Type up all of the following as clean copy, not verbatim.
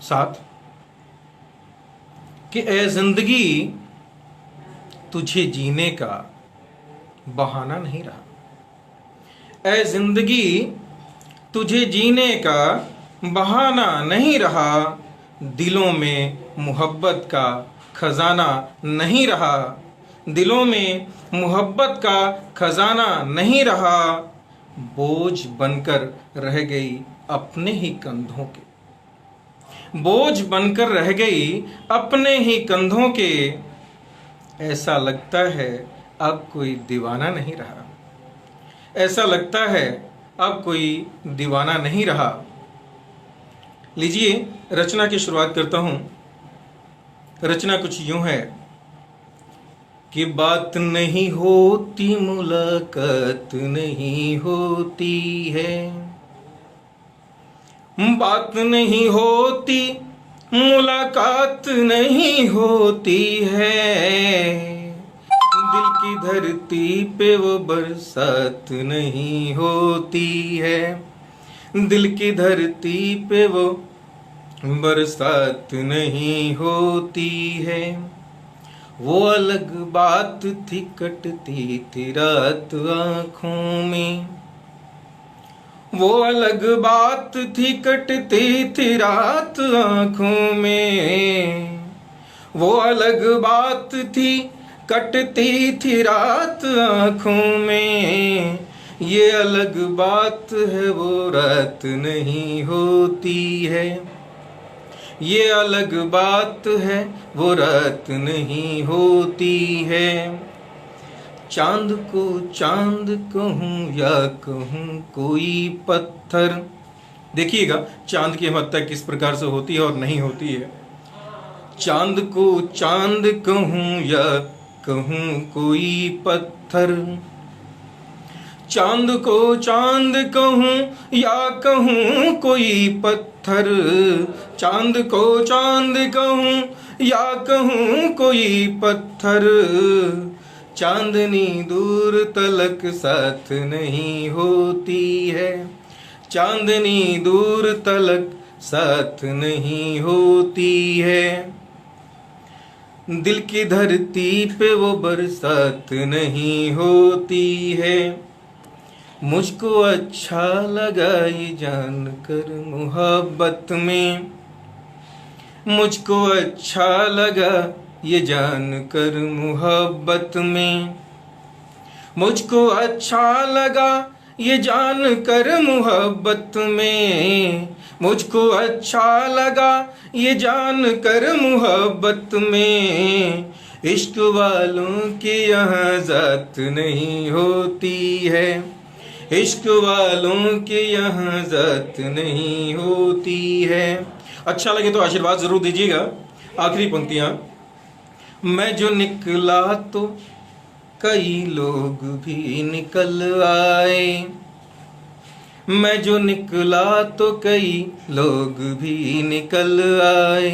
साथ कि ए जिंदगी तुझे जीने का बहाना नहीं रहा। ए जिंदगी तुझे जीने का बहाना नहीं रहा। दिलों में मोहब्बत का खजाना नहीं रहा। दिलों में मोहब्बत का खजाना नहीं रहा। बोझ बनकर रह गई अपने ही कंधों के। बोझ बनकर रह गई अपने ही कंधों के। ऐसा लगता है अब कोई दीवाना नहीं रहा। ऐसा लगता है अब कोई दीवाना नहीं रहा। लीजिए रचना की शुरुआत करता हूं। रचना कुछ यूं है कि बात नहीं होती मुलाकात नहीं होती है। बात नहीं होती मुलाकात नहीं होती है। दिल की धरती पे वो बरसात नहीं होती है। दिल की धरती पे वो बरसात नहीं होती है। वो अलग बात थी कटती थी रात आँखों में। वो अलग बात थी कटती थी रात आँखों में। वो अलग बात थी कटती थी रात आँखों में। ये अलग बात है वो रात नहीं होती है। ये अलग बात है वो रात नहीं होती है। चांद को चांद कहूँ या कहूँ कोई पत्थर। देखिएगा चांद की महत्ता किस प्रकार से होती है और नहीं होती है। चांद को चांद कहूँ या कहूँ कोई पत्थर। चांद को चांद कहूँ या कहूँ कोई पत्थर। चांद को चांद कहूँ या कहूँ कोई पत्थर। चांदनी दूर तलक साथ नहीं होती है। चांदनी दूर तलक साथ नहीं होती है। दिल की धरती पे वो बरसात नहीं होती है। मुझको अच्छा लगा ये जानकर मोहब्बत में। मुझको अच्छा लगा ये जानकर मोहब्बत में। मुझको अच्छा लगा ये जानकर मोहब्बत में। मुझको अच्छा लगा ये जानकर मोहब्बत में। इश्क वालों की यहाँ जात नहीं होती है। इश्क वालों के यहाँ जात नहीं होती है। अच्छा लगे तो आशीर्वाद जरूर दीजिएगा। आखिरी पंक्तियां। मैं जो निकला तो कई लोग भी निकल आए। मैं जो निकला तो कई लोग भी निकल आए।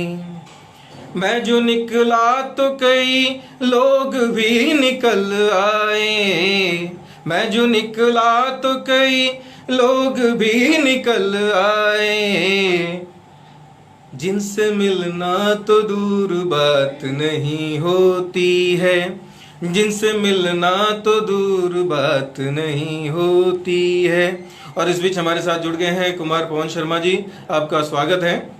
मैं जो निकला तो कई लोग भी निकल आए। मैं जो निकला तो कई लोग भी निकल आए। जिनसे मिलना तो दूर बात नहीं होती है। जिनसे मिलना तो दूर बात नहीं होती है। और इस बीच हमारे साथ जुड़ गए हैं कुमार पवन शर्मा जी, आपका स्वागत है।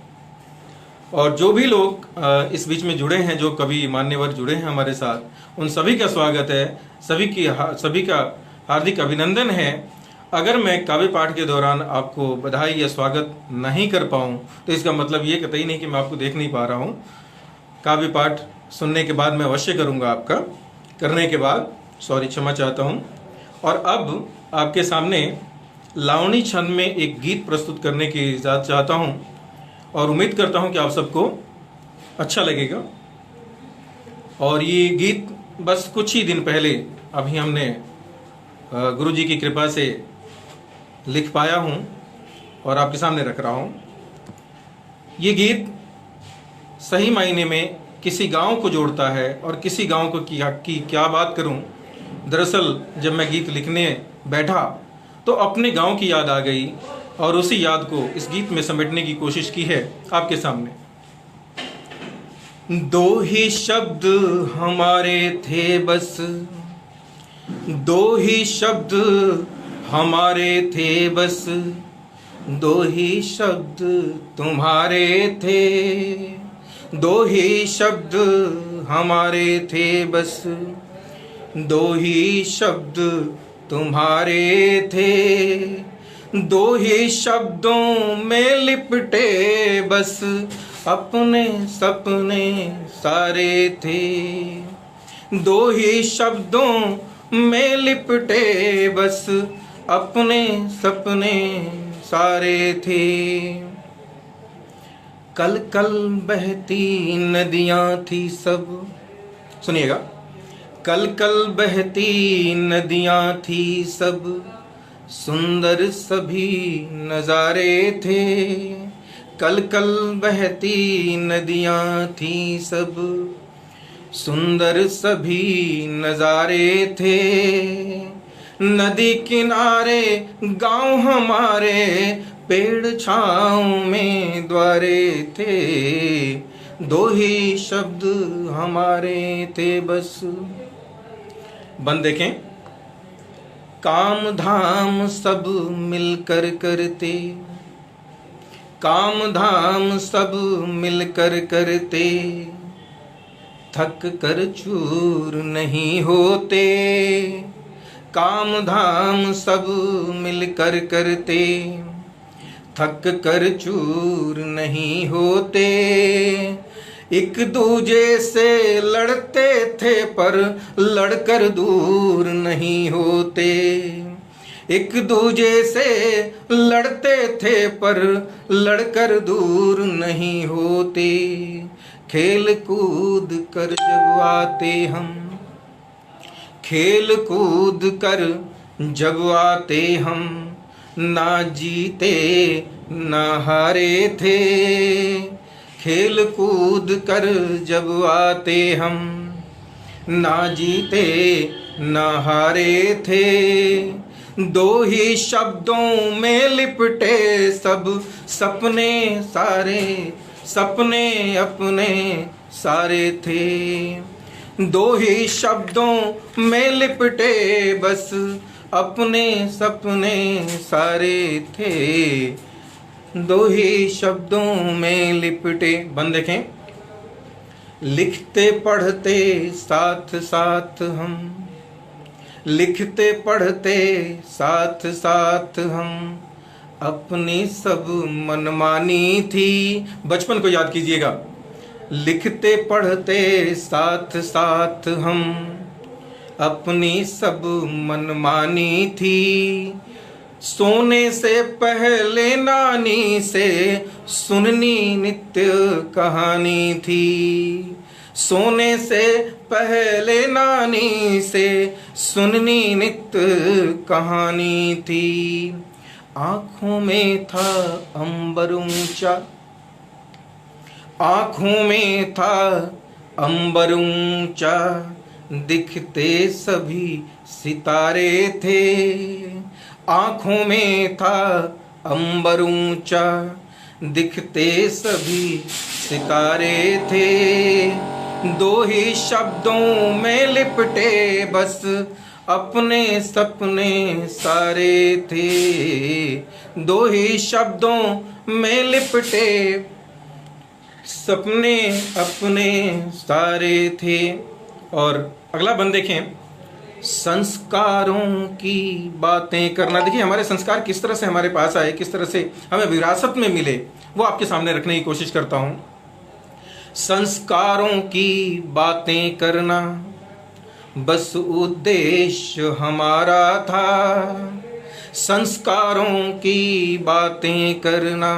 और जो भी लोग इस बीच में जुड़े हैं, जो कवि मान्यवर जुड़े हैं हमारे साथ, उन सभी का स्वागत है। सभी का हार्दिक अभिनंदन है। अगर मैं काव्य पाठ के दौरान आपको बधाई या स्वागत नहीं कर पाऊँ तो इसका मतलब ये कतई नहीं कि मैं आपको देख नहीं पा रहा हूँ। काव्य पाठ सुनने के बाद मैं अवश्य करूँगा आपका। करने के बाद क्षमा चाहता हूँ। और अब आपके सामने लावणी छंद में एक गीत प्रस्तुत करने की इजाज़त चाहता हूँ और उम्मीद करता हूँ कि आप सबको अच्छा लगेगा। और ये गीत बस कुछ ही दिन पहले अभी हमने गुरु जी की कृपा से लिख पाया हूँ और आपके सामने रख रहा हूँ। ये गीत सही मायने में किसी गांव को जोड़ता है और किसी गांव को की क्या बात करूं। दरअसल जब मैं गीत लिखने बैठा तो अपने गांव की याद आ गई और उसी याद को इस गीत में समेटने की कोशिश की है आपके सामने। दो ही शब्द हमारे थे बस, दो ही शब्द हमारे थे बस, दो ही शब्द तुम्हारे थे, दो ही शब्द हमारे थे बस, दो ही शब्द तुम्हारे थे, दो ही शब्दों में लिपटे बस अपने सपने सारे थे, दो ही शब्दों में लिपटे बस अपने सपने सारे थे। कल कल बहती नदियां थी सब, सुनिएगा, कल कल बहती नदियां थी सब, सुंदर सभी नजारे थे, कल कल बहती नदियां थी सब, सुंदर सभी नजारे थे, नदी किनारे गांव हमारे, पेड़ छाँव में द्वारे थे, दो ही शब्द हमारे थे बस। बंद देखें, काम धाम सब मिलकर करते, काम धाम सब मिलकर करते, थक कर चूर नहीं होते, काम धाम सब मिलकर करते, थक कर चूर नहीं होते, एक दूजे से लड़ते थे पर लड़कर दूर नहीं होते, एक दूजे से लड़ते थे पर लड़कर दूर नहीं होते, खेल कूद कर जब आते हम, खेल कूद कर जब आते हम, ना जीते ना हारे थे, खेल कूद कर जब आते हम, ना जीते ना हारे थे, दो ही शब्दों में लिपटे सब सपने सारे, सपने अपने सारे थे, दो ही शब्दों में लिपटे बस अपने सपने सारे थे, दो ही शब्दों में लिपटे। बंद देखें, लिखते पढ़ते साथ साथ हम, लिखते पढ़ते साथ साथ हम, अपनी सब मनमानी थी। बचपन को याद कीजिएगा, लिखते पढ़ते साथ साथ हम, अपनी सब मनमानी थी, सोने से पहले नानी से सुननी नित्य कहानी थी, सोने से पहले नानी से सुननी नित्य कहानी थी, आँखों में था अंबर ऊंचा, आँखों में था अंबर ऊंचा, दिखते सभी सितारे थे, आँखों में था अंबर ऊंचा, दिखते सभी सितारे थे, दो ही शब्दों में लिपटे बस अपने सपने सारे थे, दो ही शब्दों में लिपटे सपने अपने सारे थे। और अगला बंद देखें, संस्कारों की बातें करना। देखिए हमारे संस्कार किस तरह से हमारे पास आए, किस तरह से हमें विरासत में मिले, वो आपके सामने रखने की कोशिश करता हूं। संस्कारों की बातें करना बस उद्देश्य हमारा था, संस्कारों की बातें करना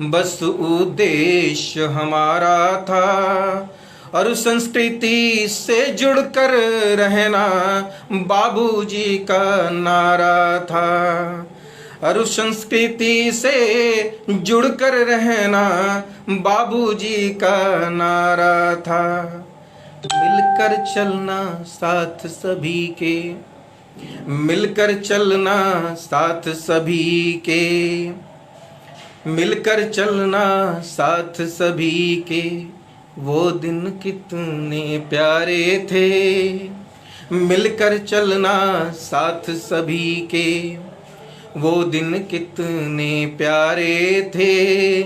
बस उद्देश्य हमारा था, और संस्कृति से जुड़कर रहना बाबूजी का नारा था, और संस्कृति से जुड़कर रहना बाबूजी का नारा था, मिलकर चलना साथ सभी के, मिलकर चलना साथ सभी के, मिलकर चलना साथ सभी के, वो दिन कितने प्यारे थे। मिलकर चलना साथ सभी के, वो दिन कितने प्यारे थे।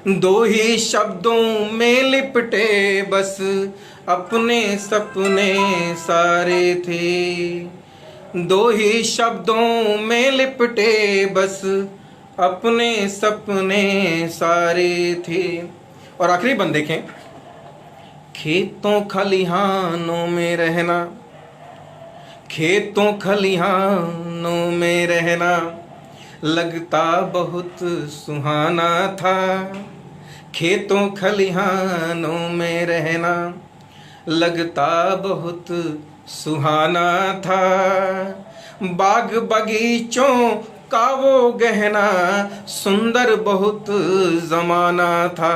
दो ही शब्दों में लिपटे बस अपने सपने सारे थे। दो ही शब्दों में लिपटे बस अपने सपने सारे थे। और आखिरी बंद देखें, खेतों खलिहानों में रहना, खेतों खलिहानों में रहना लगता बहुत सुहाना था। खेतों खलिहानों में रहना लगता बहुत सुहाना था। बाग बगीचों का वो गहना सुंदर बहुत जमाना था।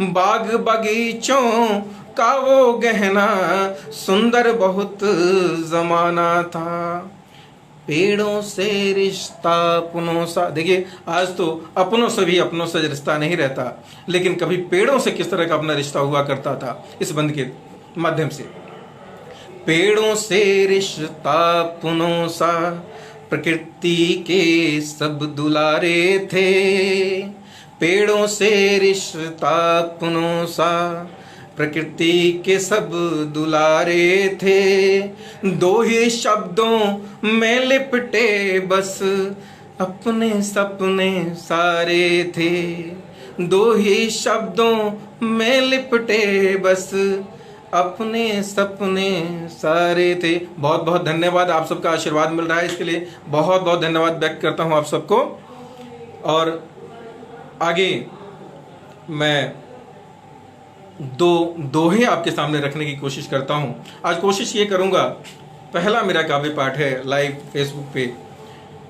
बाग बगीचों का वो गहना सुंदर बहुत जमाना था। पेड़ों से रिश्ता अपनों सा, देखिए आज तो अपनों से भी अपनों से रिश्ता नहीं रहता, लेकिन कभी पेड़ों से किस तरह का अपना रिश्ता हुआ करता था इस बंद के माध्यम से। पेड़ों से रिश्ता अपनों सा, प्रकृति के सब दुलारे थे। पेड़ों से रिश्ता अपनों सा, प्रकृति के सब दुलारे थे। दो ही शब्दों में लिपटे बस अपने सपने सारे थे। दो ही शब्दों में लिपटे बस अपने सपने सारे थे। बहुत बहुत धन्यवाद, आप सबका आशीर्वाद मिल रहा है, इसके लिए बहुत बहुत धन्यवाद व्यक्त करता हूं आप सबको। और आगे मैं दो दोहे आपके सामने रखने की कोशिश करता हूं। आज कोशिश ये करूंगा, पहला मेरा काव्य पाठ है लाइव फेसबुक पे,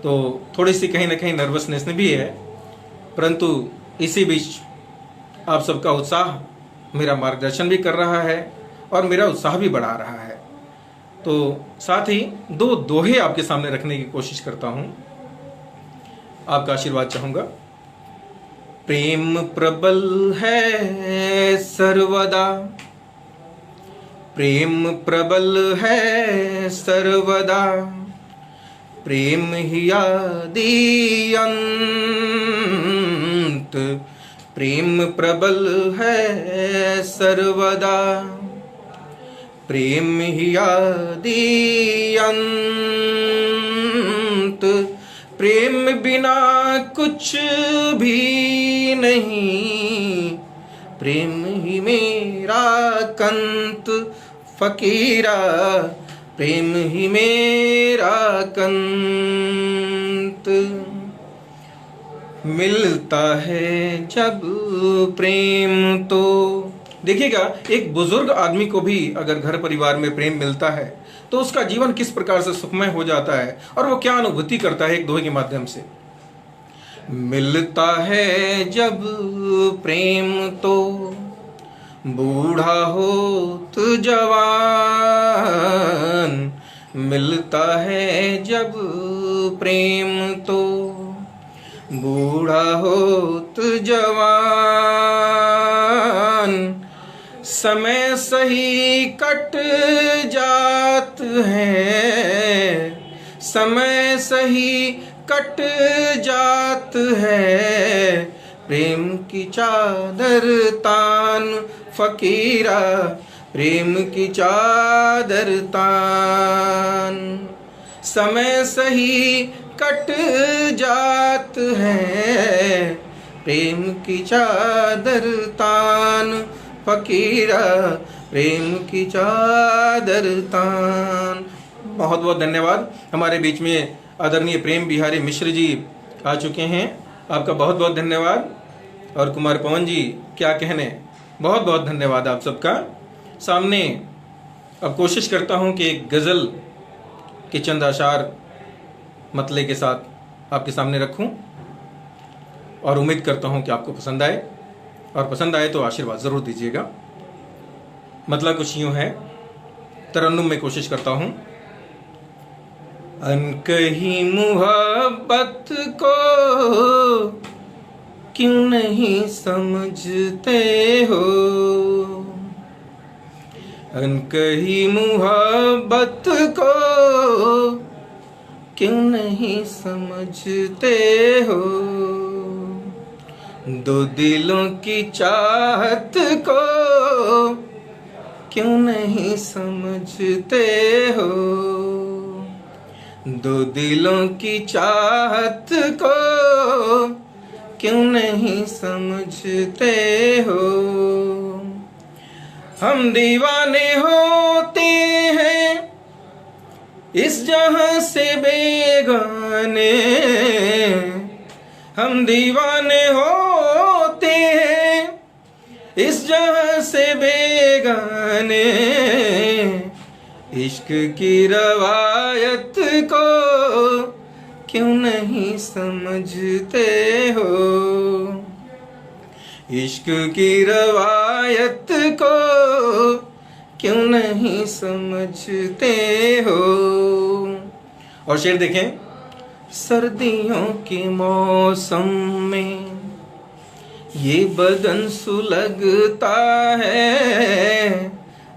तो थोड़ी सी कहीं ना कहीं नर्वसनेस भी है, परंतु इसी बीच आप सबका उत्साह मेरा मार्गदर्शन भी कर रहा है और मेरा उत्साह भी बढ़ा रहा है। तो साथ ही दो दोहे आपके सामने रखने की कोशिश करता हूं, आपका आशीर्वाद चाहूंगा। प्रेम प्रबल है सर्वदा, प्रेम प्रबल है सर्वदा, प्रेम ही आदि अंत। प्रेम प्रबल है सर्वदा, प्रेम ही आदि अंत। प्रेम बिना कुछ भी नहीं, प्रेम ही मेरा कंत फकीरा, प्रेम ही मेरा कंत। मिलता है जब प्रेम तो, देखिएगा एक बुजुर्ग आदमी को भी अगर घर परिवार में प्रेम मिलता है तो उसका जीवन किस प्रकार से सुखमय हो जाता है और वो क्या अनुभूति करता है एक दोहे के माध्यम से। मिलता है जब प्रेम तो बूढ़ा हो तो जवान, मिलता है जब प्रेम तो बूढ़ा हो तो जवान। समय सही कट जात है, समय सही कट जात है, प्रेम की चादर तान फकीरा, प्रेम की चादर तान। समय सही कट जात है, प्रेम की चादर तान फकीरा, प्रेम की चादर तान। बहुत बहुत धन्यवाद। हमारे बीच में आदरणीय प्रेम बिहारी मिश्र जी आ चुके हैं, आपका बहुत बहुत धन्यवाद। और कुमार पवन जी क्या कहने, बहुत बहुत धन्यवाद आप सबका। सामने अब कोशिश करता हूं कि एक गज़ल के चंद अशार मतले के साथ आपके सामने रखूं और उम्मीद करता हूं कि आपको पसंद आए, और पसंद आए तो आशीर्वाद ज़रूर दीजिएगा। मतलब कुछ यूँ है, तरन्नुम में कोशिश करता हूँ। अनकही मोहब्बत को क्यों नहीं समझते हो, अनकही मोहब्बत को क्यों नहीं समझते हो। दो दिलों की चाहत को क्यों नहीं समझते हो, दो दिलों की चाहत को क्यों नहीं समझते हो। हम दीवाने होते हैं इस जहां से बेगाने, हम दीवाने होते हैं इस जहां से बेगाने। इश्क की रवायत को क्यों नहीं समझते हो, इश्क की रवायत को क्यों नहीं समझते हो। और शेर देखें, सर्दियों के मौसम में ये बदन सुलगता है,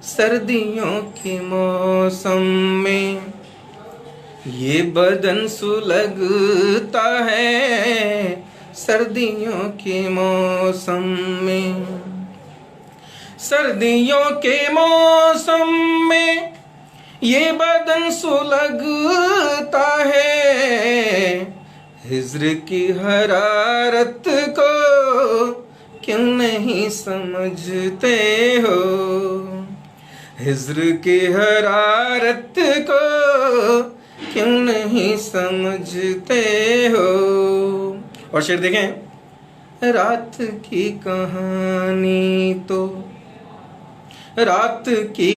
सर्दियों के मौसम में ये बदन सुलगता है, सर्दियों के मौसम में, सर्दियों के मौसम में ये बदन सुलगता है। हिज्र की हरारत को क्यों नहीं समझते हो, हिज्र की हरारत को क्यों नहीं समझते हो। और शेर देखें, रात की कहानी तो, रात की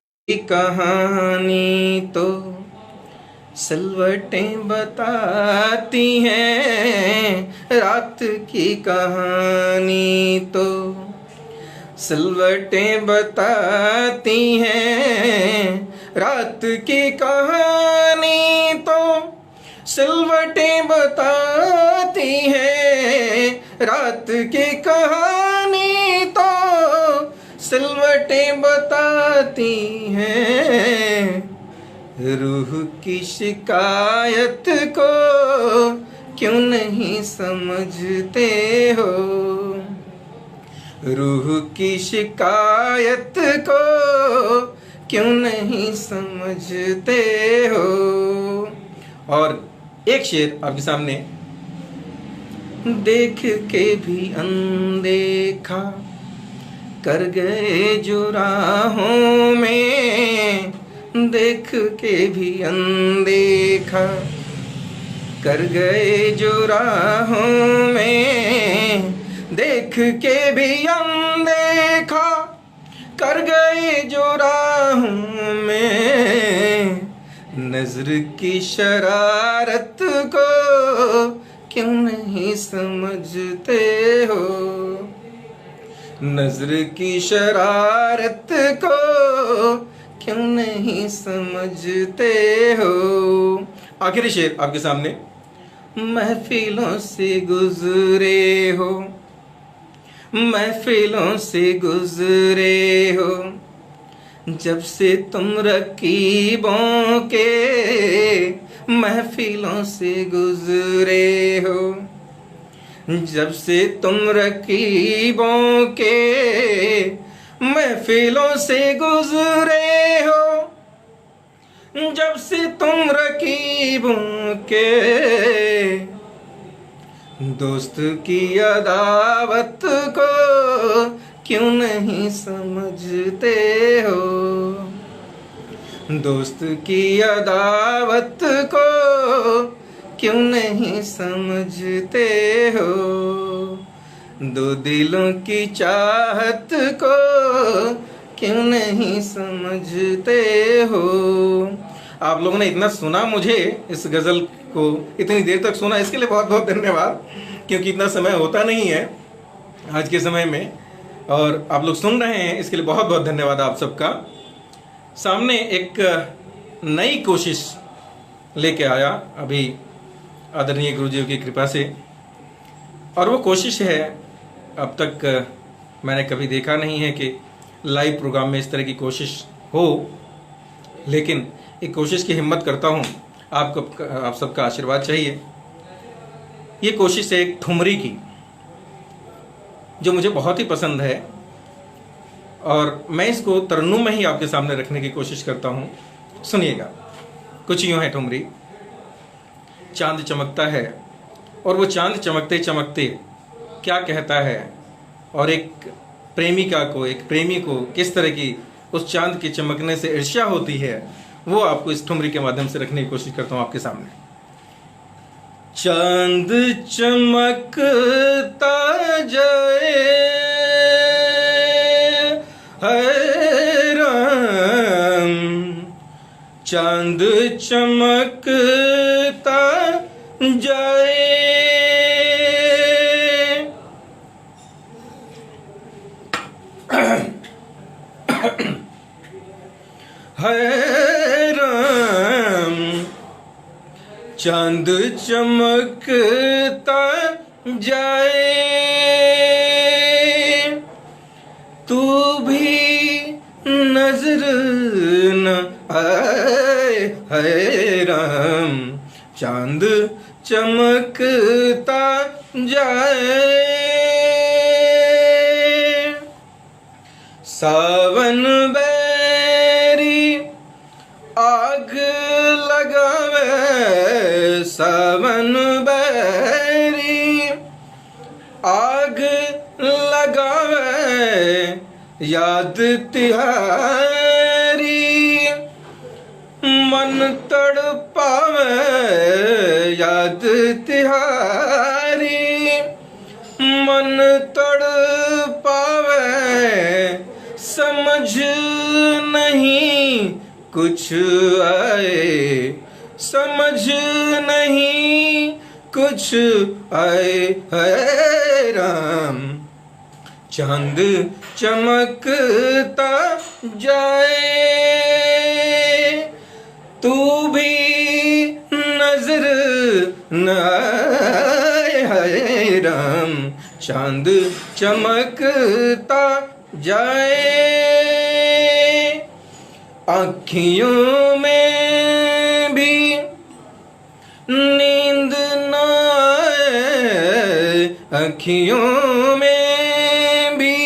कहानी तो सिलवटें बताती हैं, रात की कहानी तो सिलवटें बताती हैं, रात की कहानी तो सिलवटें बताती हैं, रात की कहानी तो सिलवटें बताती हैं। रूह की शिकायत को क्यों नहीं समझते हो, रूह की शिकायत को क्यों नहीं समझते हो। और एक शेर आपके सामने, देख के भी अनदेखा कर गए जो राहों में, देख के भी अनदेखा कर गए जो राहों में, देख के भी अनदेखा कर गए जो राहों में। नजर की शरारत को क्यों नहीं समझते हो, नजर की शरारत को क्यों नहीं समझते हो। आखिरी शेर आपके सामने, महफिलों से गुजरे हो, महफिलों से गुजरे हो, जब से तुम रकीबों के महफिलों से गुजरे हो, जब से तुम रकीबों के महफिलों से गुजरे हो, जब से तुम रकीबों के दोस्त की अदावत को क्यों नहीं समझते हो, दोस्त की अदावत को क्यों नहीं समझते हो। दो दिलों की चाहत को क्यों नहीं समझते हो। आप लोगों ने इतना सुना, मुझे इस गज़ल को इतनी देर तक सुना, इसके लिए बहुत बहुत धन्यवाद, क्योंकि इतना समय होता नहीं है आज के समय में, और आप लोग सुन रहे हैं, इसके लिए बहुत बहुत धन्यवाद आप सबका। सामने एक नई कोशिश लेके आया अभी आदरणीय गुरुजी की कृपा से। और वो कोशिश है, अब तक मैंने कभी देखा नहीं है कि लाइव प्रोग्राम में इस तरह की कोशिश हो, लेकिन एक कोशिश की हिम्मत करता हूँ। आप सबका आशीर्वाद चाहिए। ये कोशिश है एक ठुमरी की, जो मुझे बहुत ही पसंद है, और मैं इसको तरन्नुम में ही आपके सामने रखने की कोशिश करता हूँ। सुनिएगा। कुछ यूँ है ठुमरी। चांद चमकता है और वो चांद चमकते चमकते क्या कहता है, और एक प्रेमिका को, एक प्रेमी को किस तरह की उस चांद के चमकने से ईर्ष्या होती है, वो आपको इस ठुमरी के माध्यम से रखने की कोशिश करता हूँ आपके सामने। चांद चमकता जाए है राम, चांद चमकता जाए, है राम, चांद चमकता जाए, तू भी नजर न आए, है राम, चांद चमकता जाए। सावन बैरी आग लगावे, सावन बैरी आग लगावे, याद तिहारी मन तड़पावे, याद तिहारी मन तड़पावे, समझ नहीं कुछ आए, समझ नहीं कुछ आए, है राम, चांद चमकता जाए, तू भी नजर न आए, है राम, चांद चमकता जाए। आँखियों में भी नींद न आए, आँखियों में भी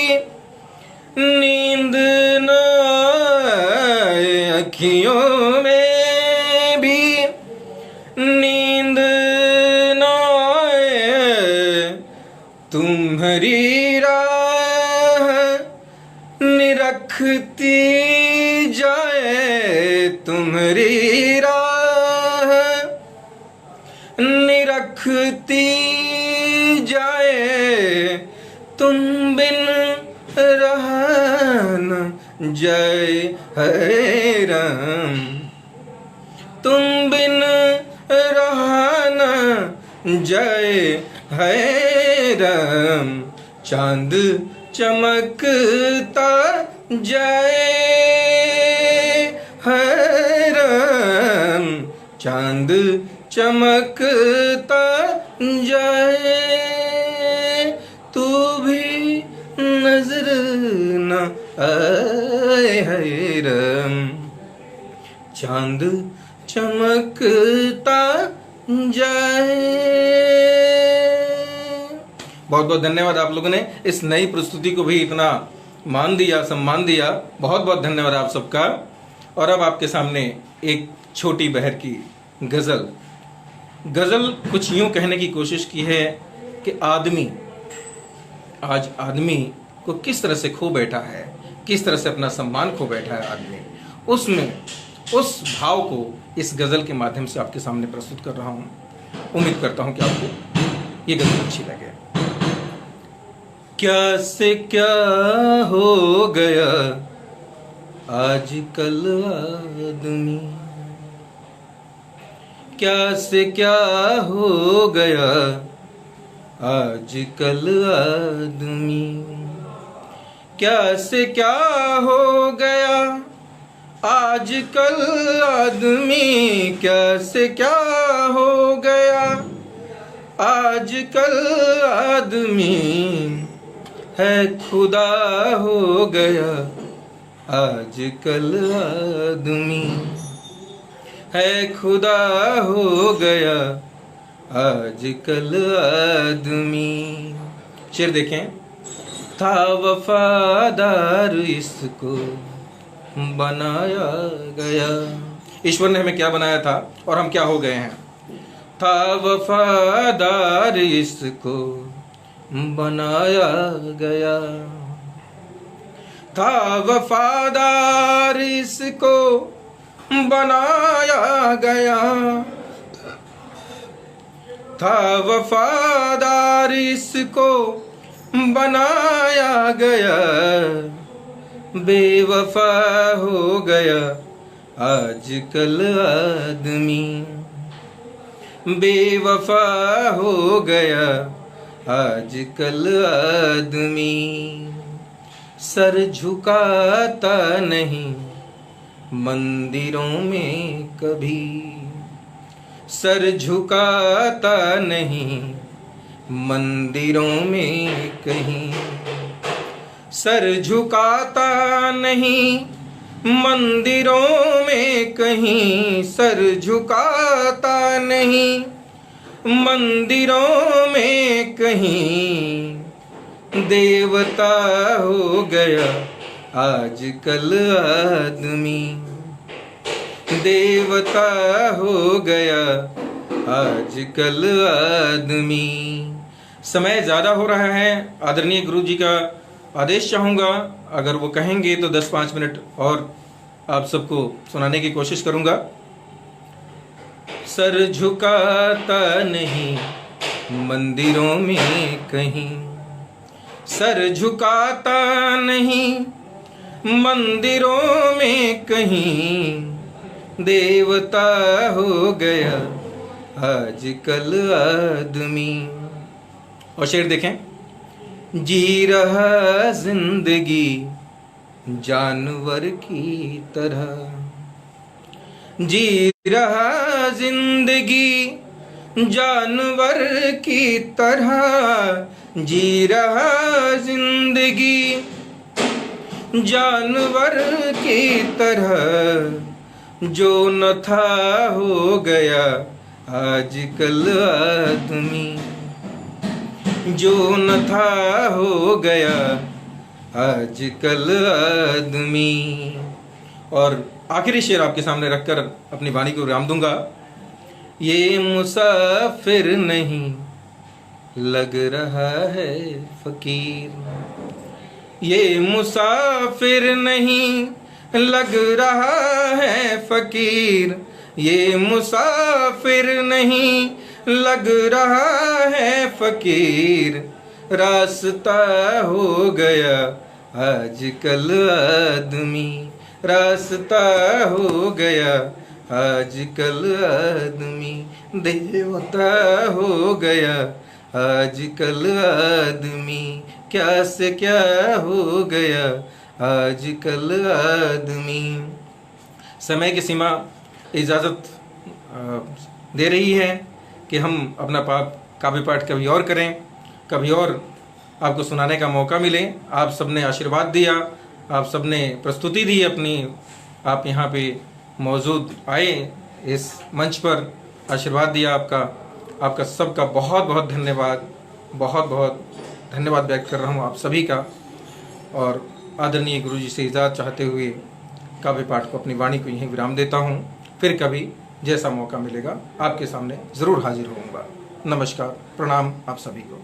नींद न आए, आँखियों में भी नींद न आए, तुम्हारी राह निरखती जाए, तुम्हारी राह निरखती जाए, तुम बिन रहा न जाए, है राम, तुम बिन रहा न जाए, है राम, चांद चमकता जाए, है राम, चांद चमकता जाए, तू भी नजर न आए, है राम, चांद चमकता जाए। बहुत बहुत धन्यवाद आप लोगों ने इस नई प्रस्तुति को भी इतना मान दिया, सम्मान दिया। बहुत बहुत धन्यवाद आप सबका। और अब आपके सामने एक छोटी बहर की गज़ल। गज़ल कुछ यूँ कहने की कोशिश की है कि आदमी आज आदमी को किस तरह से खो बैठा है, किस तरह से अपना सम्मान खो बैठा है आदमी, उसमें उस भाव को इस गज़ल के माध्यम से आपके सामने प्रस्तुत कर रहा हूँ। उम्मीद करता हूँ कि आपको ये गज़ल अच्छी लगे। क्या से क्या हो गया आजकल आदमी, क्या से क्या हो गया आजकल आदमी, क्या से क्या हो गया आजकल आदमी क्या से क्या हो गया, आजकल आदमी है खुदा हो गया, आजकल आदमी है खुदा हो गया, आजकल आदमी। शेर देखें। था वफादार इसको बनाया गया। ईश्वर ने हमें क्या बनाया था और हम क्या हो गए हैं। था वफादार इसको बनाया गया, था वफादार इसको बनाया गया, था वफादार इसको बनाया गया, बेवफा हो गया आजकल आदमी, बेवफा हो गया आजकल आदमी। सर झुकाता नहीं मंदिरों में कभी, सर झुकाता नहीं मंदिरों में कहीं, सर झुकाता नहीं मंदिरों में कहीं, सर झुकाता नहीं मंदिरों में कहीं, देवता हो गया आजकल आदमी, देवता हो गया आजकल आदमी। समय ज़्यादा हो रहा है, आदरणीय गुरु जी का आदेश चाहूँगा, अगर वो कहेंगे तो 10-5 मिनट और आप सबको सुनाने की कोशिश करूँगा। सर झुकाता नहीं मंदिरों में कहीं, सर झुकाता नहीं मंदिरों में कहीं, देवता हो गया आजकल आदमी। और शेर देखें। जी रहा जिंदगी जानवर की तरह, जी रहा जिंदगी जानवर की तरह, जी रहा जिंदगी जानवर की तरह, जो न था हो गया आजकल आदमी, जो न था हो गया आजकल आदमी। और आखिरी शेर आपके सामने रखकर अपनी वाणी को विराम दूंगा। ये मुसाफिर नहीं लग रहा है फकीर, ये मुसाफिर नहीं लग रहा है फकीर, ये मुसाफिर नहीं लग रहा है फकीर, रास्ता हो गया आजकल आदमी, रास्ता हो गया आजकल आदमी, देवता हो गया आजकल आदमी, क्या से क्या हो गया आजकल आदमी। समय की सीमा इजाज़त दे रही है कि हम अपना काव्य पाठ कभी और करें, कभी और आपको सुनाने का मौका मिले। आप सबने आशीर्वाद दिया, आप सबने प्रस्तुति दी अपनी, आप यहाँ पे मौजूद आए, इस मंच पर आशीर्वाद दिया आपका, आपका सबका बहुत बहुत धन्यवाद, बहुत बहुत धन्यवाद व्यक्त कर रहा हूँ आप सभी का। और आदरणीय गुरु जी से इजाज़त चाहते हुए काव्य पाठ को, अपनी वाणी को यहीं विराम देता हूँ। फिर कभी जैसा मौका मिलेगा आपके सामने ज़रूर हाजिर होऊंगा। नमस्कार, प्रणाम आप सभी को।